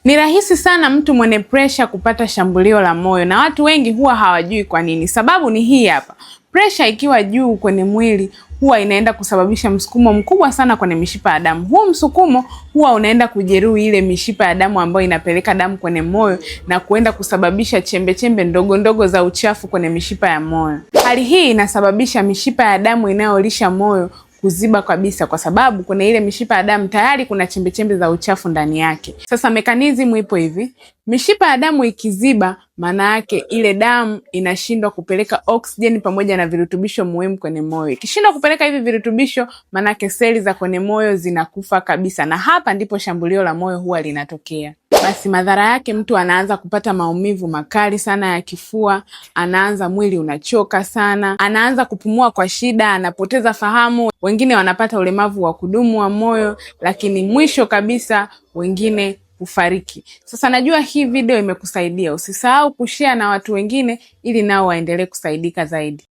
Ni rahisi sana mtu mwenye presha kupata shambulio la moyo na watu wengi huwa hawajui kwa nini. Sababu ni hii hapa. Presha ikiwa juu kwenye mwili huwa inaenda kusababisha msukumo mkubwa sana kwenye mishipa ya damu. Huu msukumo huwa unaenda kujeruhi ile mishipa ya damu ambayo inapeleka damu kwenye moyo na kuenda kusababisha chembe ndogo ndogo za uchafu kwenye mishipa ya moyo. Hali hii inasababisha mishipa ya damu inayolisha moyo kuziba kabisa, kwa sababu kwenye ile mishipa ya damu tayari kuna chembe za uchafu ndani yake. Sasa mekanizmu ipo hivi, mishipa ya damu ikiziba, maana yake ile damu inashindwa kupeleka oksijeni pamoja na virutubisho muhimu kwenye moyo. Ikishindwa kupeleka hivi virutubisho, maana yake seli za kwenye moyo zinakufa kabisa, na hapa ndipo shambulio la moyo huwa linatokea. Basi madhara yake, mtu anaanza kupata maumivu makali sana ya kifua, anaanza mwili unachoka sana, anaanza kupumua kwa shida, anapoteza fahamu, wengine wanapata ulemavu wa kudumu wa moyo, lakini mwisho kabisa wengine kufariki. Sasa najua hii video imekusaidia. Usisahau kushare na watu wengine ili nao waendelee kusaidika zaidi.